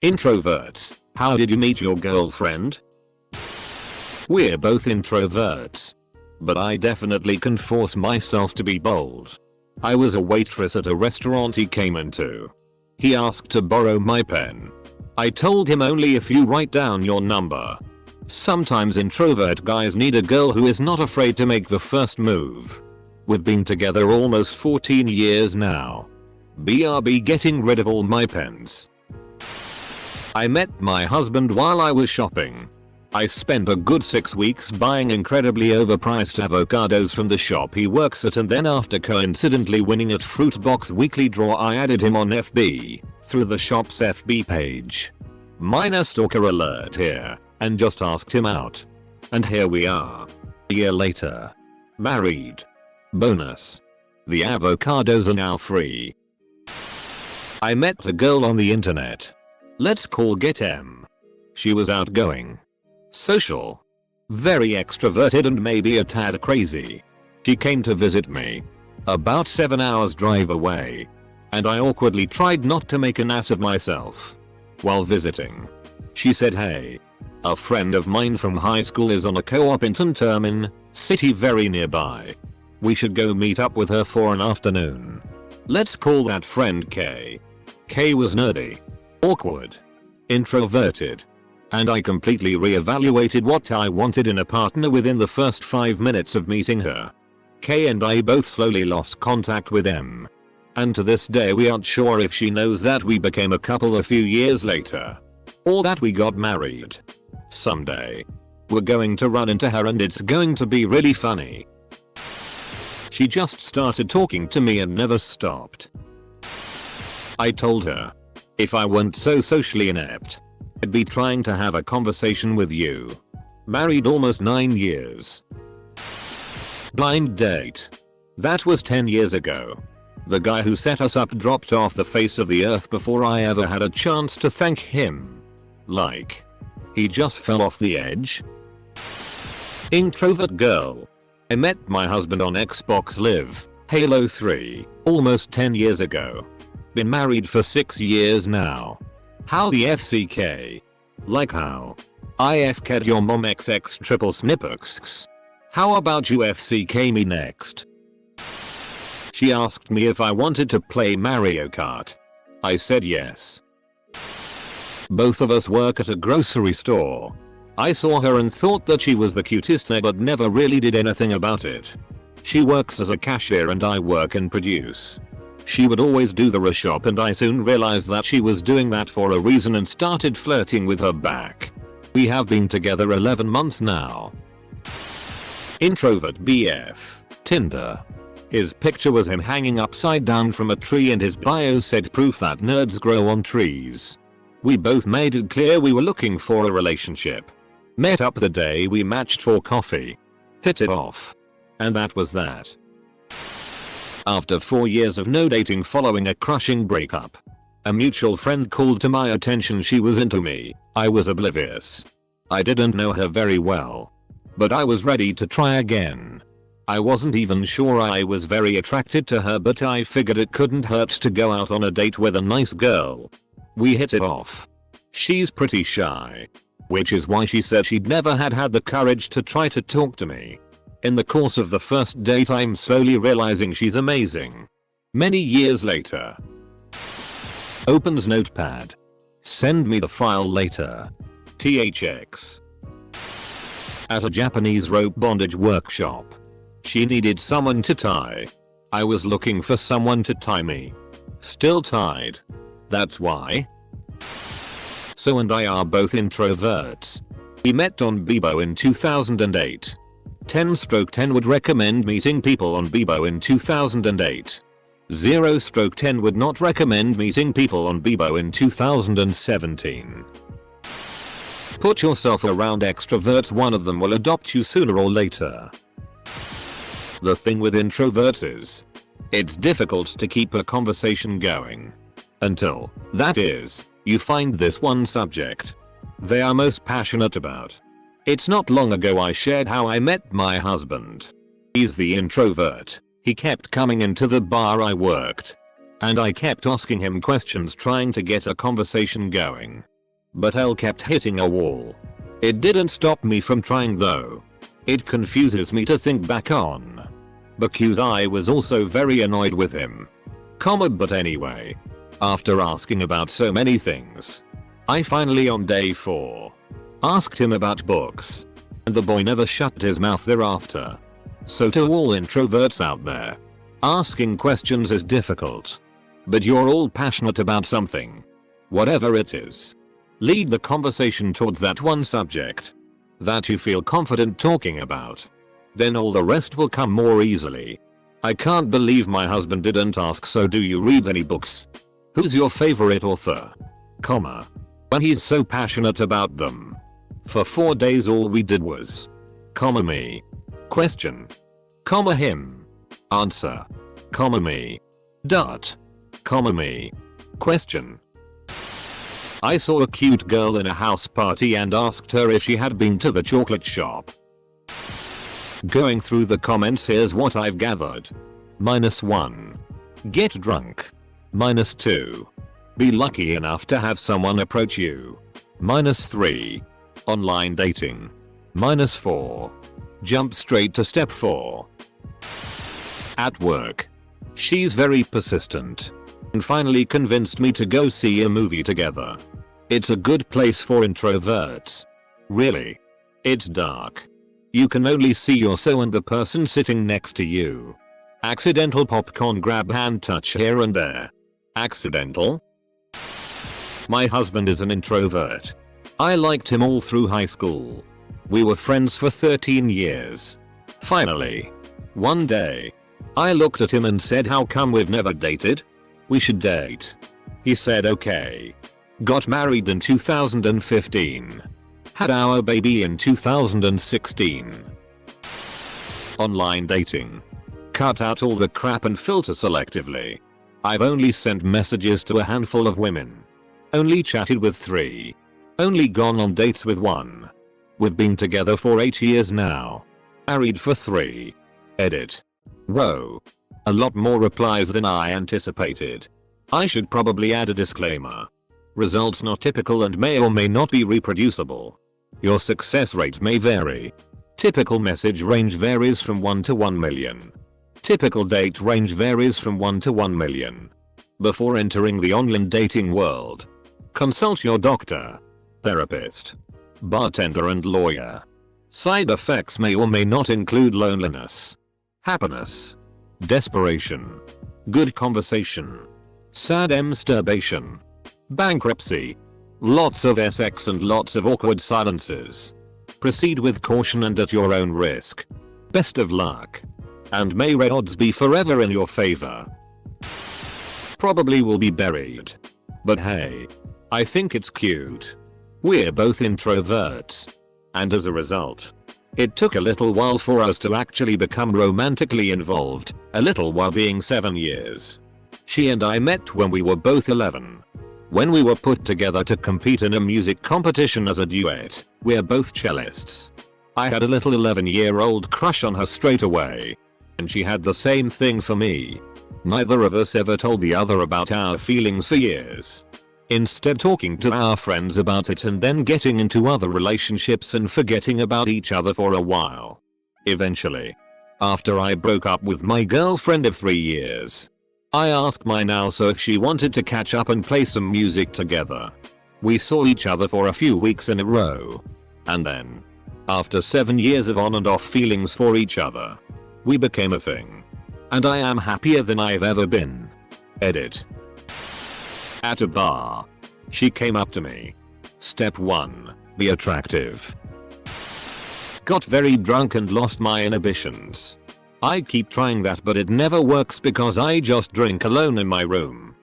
Introverts, how did you meet your girlfriend? We're both introverts. But I definitely can force myself to be bold. I was a waitress at a restaurant he came into. He asked to borrow my pen. I told him only if you write down your number. Sometimes introvert guys need a girl who is not afraid to make the first move. We've been together almost 14 years now. BRB getting rid of all my pens. I met my husband while I was shopping. I spent a good 6 weeks buying incredibly overpriced avocados from the shop he works at, and then after coincidentally winning at Fruitbox weekly draw I added him on FB through the shop's FB page. Minor stalker alert here, and just asked him out. And here we are. A year later. Married. Bonus. The avocados are now free. I met a girl on the internet. Let's call Get M. She was outgoing. Social. Very extroverted and maybe a tad crazy. She came to visit me. About 7 hours drive away. And I awkwardly tried not to make an ass of myself. While visiting. She said, hey. A friend of mine from high school is on a co-op in Termin, city very nearby. We should go meet up with her for an afternoon. Let's call that friend K. K was nerdy. Awkward. Introverted. And I completely re-evaluated what I wanted in a partner within the first 5 minutes of meeting her. K and I both slowly lost contact with M. And to this day we aren't sure if she knows that we became a couple a few years later. Or that we got married. Someday. We're going to run into her and it's going to be really funny. She just started talking to me and never stopped. I told her. If I weren't so socially inept, I'd be trying to have a conversation with you. Married almost 9 years. Blind date. That was 10 years ago. The guy who set us up dropped off the face of the earth before I ever had a chance to thank him. Like. He just fell off the edge. Introvert girl. I met my husband on Xbox Live, Halo 3, almost 10 years ago. Been married for 6 years now. How the FCK? Like how? IFK'd your mom XX triple snippers. How about you FCK me next? She asked me if I wanted to play Mario Kart. I said yes. Both of us work at a grocery store. I saw her and thought that she was the cutest there but never really did anything about it. She works as a cashier and I work and produce. She would always do the reshop and I soon realized that she was doing that for a reason and started flirting with her back. We have been together 11 months now. Introvert BF, Tinder. His picture was him hanging upside down from a tree and his bio said proof that nerds grow on trees. We both made it clear we were looking for a relationship. Met up the day we matched for coffee. Hit it off. And that was that. After 4 years of no dating following a crushing breakup, a mutual friend called to my attention she was into me. I was oblivious. I didn't know her very well. But I was ready to try again. I wasn't even sure I was very attracted to her, but I figured it couldn't hurt to go out on a date with a nice girl. We hit it off. She's pretty shy. Which is why she said she'd never had the courage to try to talk to me. In the course of the first date I'm slowly realizing she's amazing. Many years later. Opens notepad. Send me the file later. THX. At a Japanese rope bondage workshop. She needed someone to tie. I was looking for someone to tie me. Still tied. That's why. So and I are both introverts. We met on Bebo in 2008. 10/10 would recommend meeting people on Bebo in 2008. 0/10 would not recommend meeting people on Bebo in 2017. Put yourself around extroverts, one of them will adopt you sooner or later. The thing with introverts is, it's difficult to keep a conversation going. Until, that is, you find this one subject they are most passionate about. It's not long ago I shared how I met my husband. He's the introvert. He kept coming into the bar I worked. And I kept asking him questions trying to get a conversation going. But L kept hitting a wall. It didn't stop me from trying though. It confuses me to think back on. Because I was also very annoyed with him. But anyway. After asking about so many things. I finally on day 4. Asked him about books. And the boy never shut his mouth thereafter. So to all introverts out there. Asking questions is difficult. But you're all passionate about something. Whatever it is. Lead the conversation towards that one subject. That you feel confident talking about. Then all the rest will come more easily. I can't believe my husband didn't ask, so do you read any books? Who's your favorite author? When he's so passionate about them. For 4 days all we did was. Me. Question. Him. Answer. Me. Dot. Me. Question. I saw a cute girl in a house party and asked her if she had been to the chocolate shop. Going through the comments, here's what I've gathered. -1. Get drunk. -2. Be lucky enough to have someone approach you. -3. Online dating. -4. Jump straight to step 4. At work. She's very persistent. And finally convinced me to go see a movie together. It's a good place for introverts. Really. It's dark. You can only see yourself and the person sitting next to you. Accidental popcorn grab, hand touch here and there. Accidental? My husband is an introvert. I liked him all through high school. We were friends for 13 years. Finally. One day. I looked at him and said, how come we've never dated? We should date. He said okay. Got married in 2015. Had our baby in 2016. Online dating. Cut out all the crap and filter selectively. I've only sent messages to a handful of women. Only chatted with 3. Only gone on dates with 1. We've been together for 8 years now. Married for 3. Edit. Whoa. A lot more replies than I anticipated. I should probably add a disclaimer. Results not typical and may or may not be reproducible. Your success rate may vary. Typical message range varies from 1 to 1 million. Typical date range varies from 1 to 1 million. Before entering the online dating world, consult your doctor, therapist, bartender and lawyer. Side effects may or may not include loneliness, happiness, desperation, good conversation, sad masturbation, bankruptcy, lots of sex and lots of awkward silences. Proceed with caution and at your own risk. Best of luck. And may red odds be forever in your favor. Probably will be buried. But hey. I think it's cute. We're both introverts. And as a result, it took a little while for us to actually become romantically involved, a little while being 7 years. She and I met when we were both 11. When we were put together to compete in a music competition as a duet, we're both cellists. I had a little 11-year-old crush on her straight away. And she had the same thing for me. Neither of us ever told the other about our feelings for years. Instead talking to our friends about it and then getting into other relationships and forgetting about each other for a while. Eventually, after I broke up with my girlfriend of 3 years, I asked my now so if she wanted to catch up and play some music together. We saw each other for a few weeks in a row. And then, after 7 years of on and off feelings for each other, we became a thing. And I am happier than I've ever been. Edit. At a bar. She came up to me. Step 1. Be attractive. Got very drunk and lost my inhibitions. I keep trying that but it never works because I just drink alone in my room.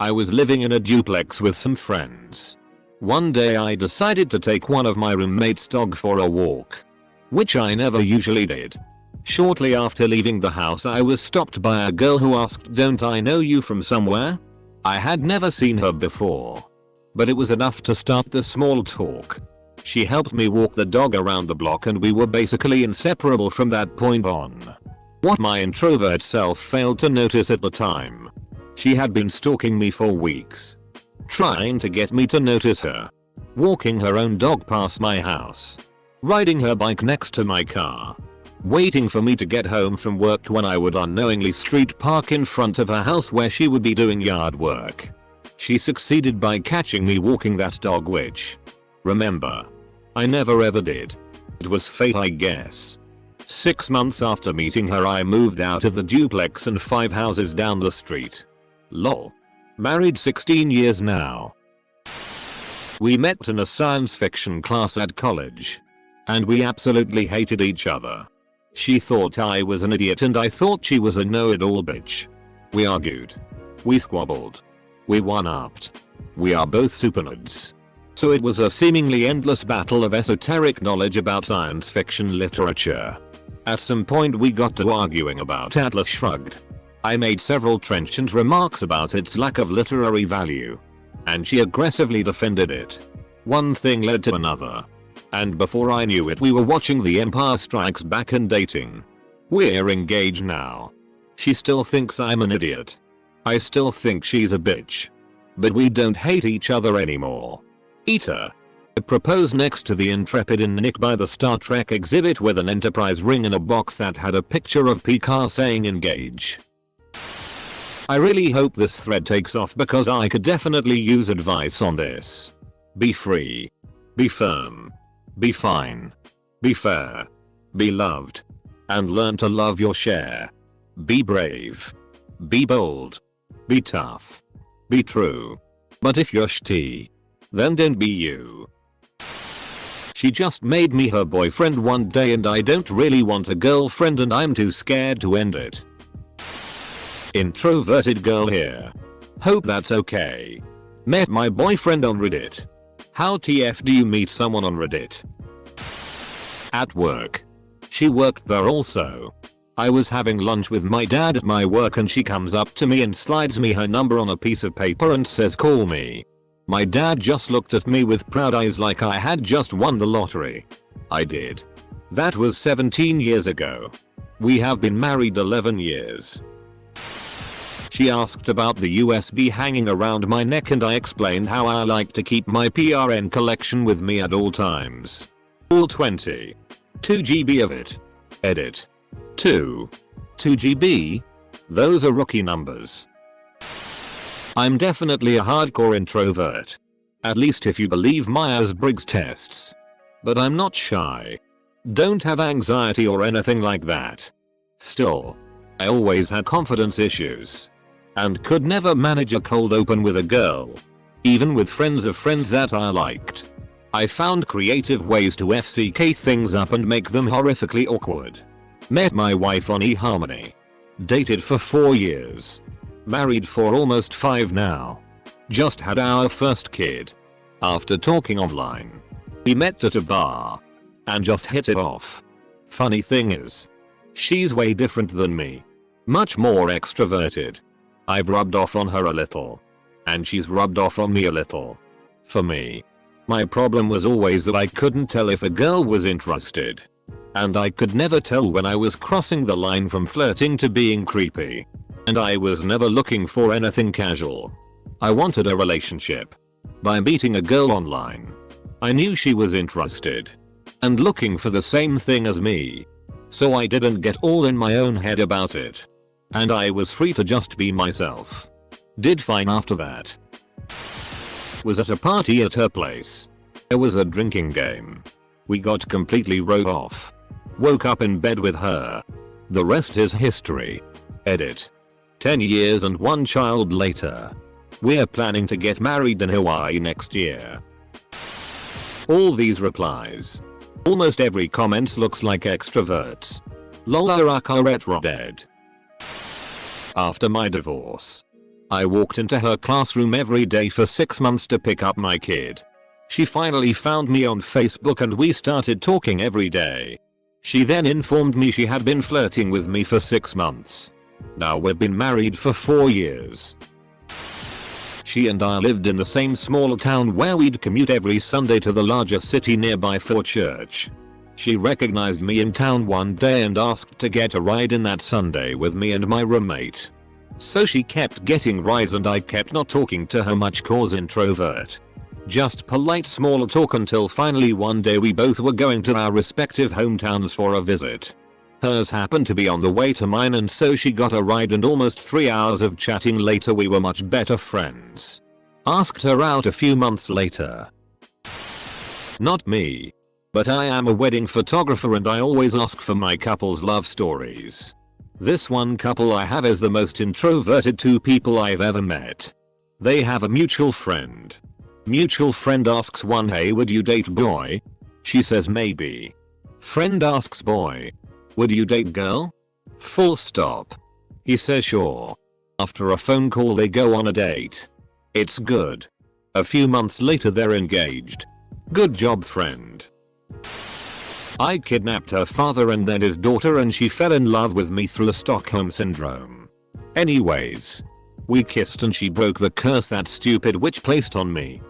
I was living in a duplex with some friends. One day I decided to take one of my roommate's dog for a walk. Which I never usually did. Shortly after leaving the house I was stopped by a girl who asked, "Don't I know you from somewhere?" I had never seen her before. But it was enough to start the small talk. She helped me walk the dog around the block and we were basically inseparable from that point on. What my introvert self failed to notice at the time. She had been stalking me for weeks. trying to get me to notice her, walking her own dog past my house, riding her bike next to my car, waiting for me to get home from work when I would unknowingly street park in front of her house where she would be doing yard work. She succeeded by catching me walking that dog, which, remember, I never ever did. It was fate, I guess. 6 months after meeting her, I moved out of the duplex and 5 houses down the street. Lol. Married 16 years now. We met in a science fiction class at college. And we absolutely hated each other. She thought I was an idiot and I thought she was a know-it-all bitch. We argued. We squabbled. We one-upped. We are both super nerds. So it was a seemingly endless battle of esoteric knowledge about science fiction literature. At some point we got to arguing about Atlas Shrugged. I made several trenchant remarks about its lack of literary value. And she aggressively defended it. One thing led to another. And before I knew it, we were watching The Empire Strikes Back and dating. We're engaged now. She still thinks I'm an idiot. I still think she's a bitch. But we don't hate each other anymore. Eater. I proposed next to the Intrepid in Nick by the Star Trek exhibit with an Enterprise ring in a box that had a picture of Picard saying engage. I really hope this thread takes off because I could definitely use advice on this. Be free. Be firm. Be fine. Be fair. Be loved. And learn to love your share. Be brave. Be bold. Be tough. Be true. But if you're shitty, then don't be you. She just made me her boyfriend one day and I don't really want a girlfriend and I'm too scared to end it. Introverted girl here. Hope that's okay. Met my boyfriend on Reddit. How TF do you meet someone on Reddit? At work. She worked there also. I was having lunch with my dad at my work and she comes up to me and slides me her number on a piece of paper and says call me. My dad just looked at me with proud eyes like I had just won the lottery. I did. That was 17 years ago. We have been married 11 years. She asked about the USB hanging around my neck and I explained how I like to keep my PRN collection with me at all times. All 2 GB of it. Edit. 2 GB? Those are rookie numbers. I'm definitely a hardcore introvert. At least if you believe Myers-Briggs tests. But I'm not shy. Don't have anxiety or anything like that. Still, I always had confidence issues. And could never manage a cold open with a girl. Even with friends of friends that I liked. I found creative ways to FCK things up and make them horrifically awkward. Met my wife on eHarmony. Dated for 4 years. Married for almost 5 now. Just had our first kid. After talking online. We met at a bar. And just hit it off. Funny thing is. She's way different than me. Much more extroverted. I've rubbed off on her a little. And she's rubbed off on me a little. For me. My problem was always that I couldn't tell if a girl was interested. And I could never tell when I was crossing the line from flirting to being creepy. And I was never looking for anything casual. I wanted a relationship. By meeting a girl online. I knew she was interested. And looking for the same thing as me. So I didn't get all in my own head about it. And I was free to just be myself. Did fine after that. Was at a party at her place. There was a drinking game. We got completely wrote off. Woke up in bed with her. The rest is history. Edit. 10 years and 1 child later. We're planning to get married in Hawaii next year. All these replies. Almost every comment looks like extroverts. Lol. After my divorce. I walked into her classroom every day for 6 months to pick up my kid. She finally found me on Facebook and we started talking every day. She then informed me she had been flirting with me for 6 months. Now we've been married for 4 years. She and I lived in the same small town where we'd commute every Sunday to the larger city nearby for church. She recognized me in town one day and asked to get a ride in that Sunday with me and my roommate. So she kept getting rides and I kept not talking to her much cause introvert. Just polite small talk until finally one day we both were going to our respective hometowns for a visit. Hers happened to be on the way to mine and so she got a ride and almost 3 hours of chatting later we were much better friends. Asked her out a few months later. Not me. But I am a wedding photographer and I always ask for my couple's love stories. This one couple I have is the most introverted two people I've ever met. They have a mutual friend. Mutual friend asks one, hey, would you date boy? She says maybe. Friend asks boy, would you date girl? Full stop. He says sure. After a phone call they go on a date. It's good. A few months later they're engaged. Good job friend. I kidnapped her father and then his daughter and she fell in love with me through Stockholm Syndrome. Anyways. We kissed and she broke the curse that stupid witch placed on me.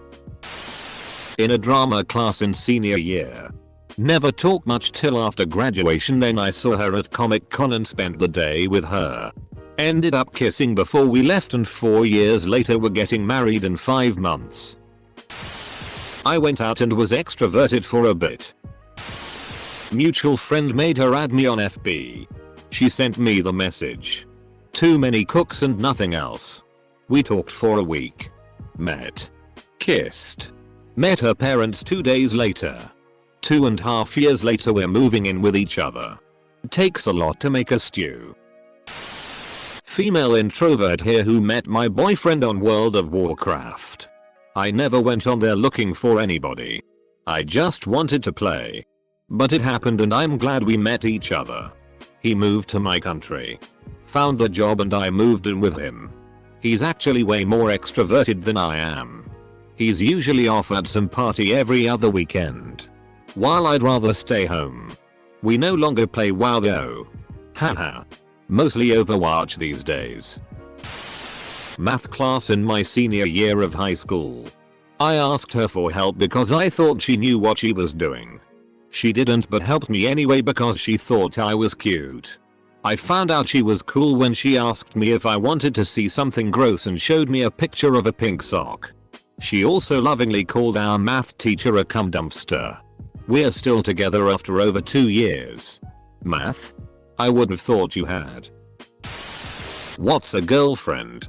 In a drama class in senior year. Never talked much till after graduation, then I saw her at Comic Con and spent the day with her. Ended up kissing before we left and 4 years later we're getting married in 5 months. I went out and was extroverted for a bit. Mutual friend made her add me on FB. She sent me the message. Too many cooks and nothing else. We talked for a week. Met. Kissed. Met her parents 2 days later. 2.5 years later we're moving in with each other. Takes a lot to make a stew. Female introvert here who met my boyfriend on World of Warcraft. I never went on there looking for anybody. I just wanted to play. But it happened and I'm glad we met each other. He moved to my country. Found a job and I moved in with him. He's actually way more extroverted than I am. He's usually off at some party every other weekend. While I'd rather stay home. We no longer play WoW though. Haha. Mostly Overwatch these days. Math class in my senior year of high school. I asked her for help because I thought she knew what she was doing. She didn't but helped me anyway because she thought I was cute. I found out she was cool when she asked me if I wanted to see something gross and showed me a picture of a pink sock. She also lovingly called our math teacher a cum dumpster. We're still together after over 2 years. Math? I would have thought you had. What's a girlfriend?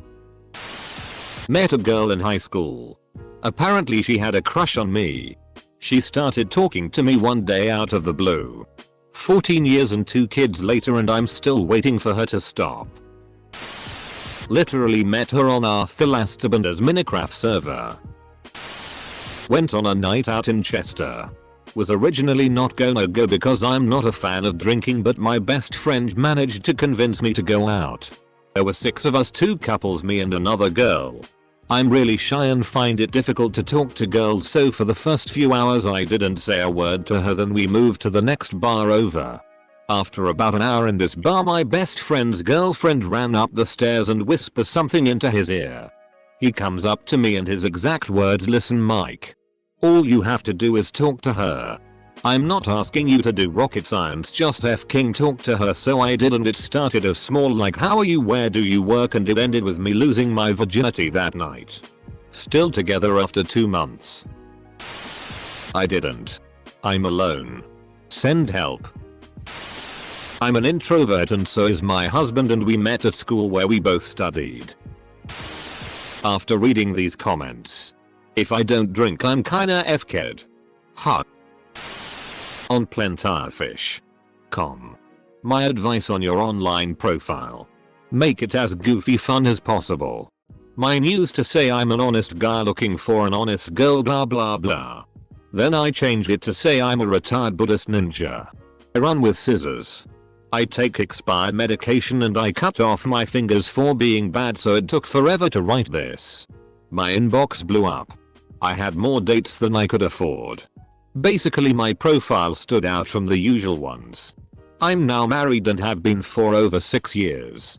Met a girl in high school. Apparently she had a crush on me. She started talking to me one day out of the blue. 14 years and 2 kids later and I'm still waiting for her to stop. Literally met her on our Philastabander's Minecraft server. Went on a night out in Chester. Was originally not gonna go because I'm not a fan of drinking, but my best friend managed to convince me to go out. There were 6 of us, 2 couples, me and another girl. I'm really shy and find it difficult to talk to girls, so for the first few hours I didn't say a word to her. Then we moved to the next bar over. After about an hour in this bar, my best friend's girlfriend ran up the stairs and whispers something into his ear. He comes up to me and his exact words, "Listen Mike. All you have to do is talk to her. I'm not asking you to do rocket science, just f***ing talk to her." So I did, and it started off small like "how are you, where do you work," and it ended with me losing my virginity that night. Still together after 2 months. I didn't. I'm alone. Send help. I'm an introvert and so is my husband, and we met at school where we both studied. After reading these comments. If I don't drink I'm kinda f-ked. Huh. On plentyfish.com. My advice on your online profile. Make it as goofy fun as possible. Mine used to say I'm an honest guy looking for an honest girl blah blah blah. Then I changed it to say I'm a retired Buddhist ninja. I run with scissors. I take expired medication and I cut off my fingers for being bad, so it took forever to write this. My inbox blew up. I had more dates than I could afford. Basically my profile stood out from the usual ones. I'm now married and have been for over 6 years.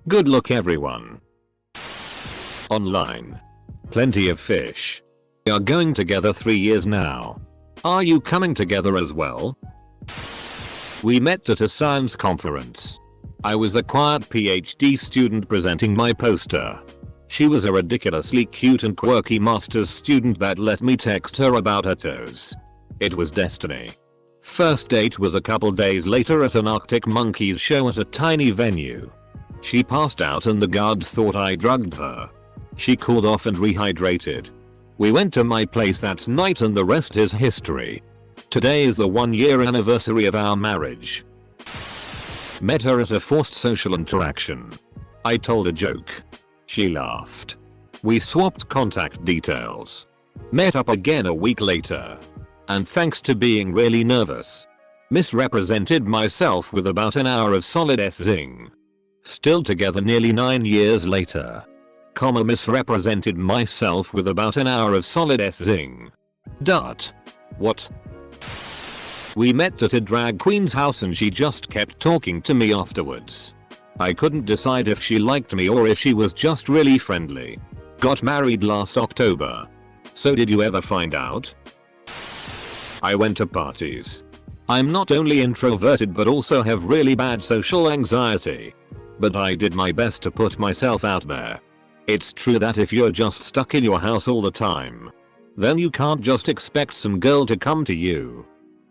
Good luck everyone. Online. Plenty of fish. We are going together 3 years now. Are you coming together as well? We met at a science conference. I was a quiet PhD student presenting my poster. She was a ridiculously cute and quirky master's student that let me text her about her toes. It was destiny. First date was a couple days later at an Arctic Monkeys show at a tiny venue. She passed out and the guards thought I drugged her. She cooled off and rehydrated. We went to my place that night and the rest is history. Today is the 1-year anniversary of our marriage. Met her at a forced social interaction. I told a joke. She laughed. We swapped contact details. Met up again a week later. And thanks to being really nervous, misrepresented myself with about an hour of solid zing. Still together nearly 9 years later. Misrepresented myself with about an hour of solid zing. What? We met at a drag queen's house and she just kept talking to me afterwards. I couldn't decide if she liked me or if she was just really friendly. Got married last October. So did you ever find out? I went to parties. I'm not only introverted but also have really bad social anxiety. But I did my best to put myself out there. It's true that if you're just stuck in your house all the time, then you can't just expect some girl to come to you.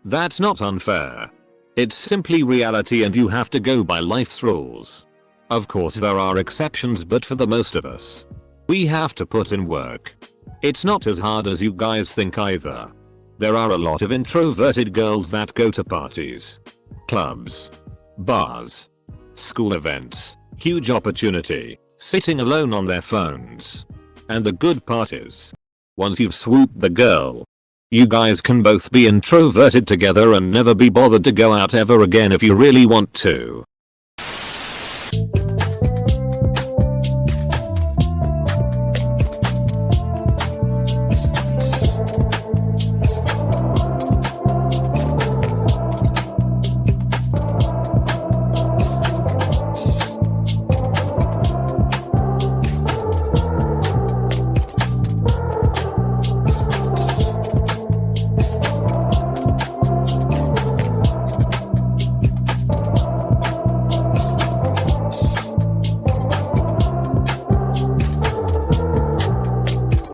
That's not unfair. It's simply reality and you have to go by life's rules. Of course there are exceptions, but for the most of us, we have to put in work. It's not as hard as you guys think either. There are a lot of introverted girls that go to parties, clubs, bars, school events, huge opportunity, sitting alone on their phones. And the good part is, once you've swooped the girl, you guys can both be introverted together and never be bothered to go out ever again if you really want to.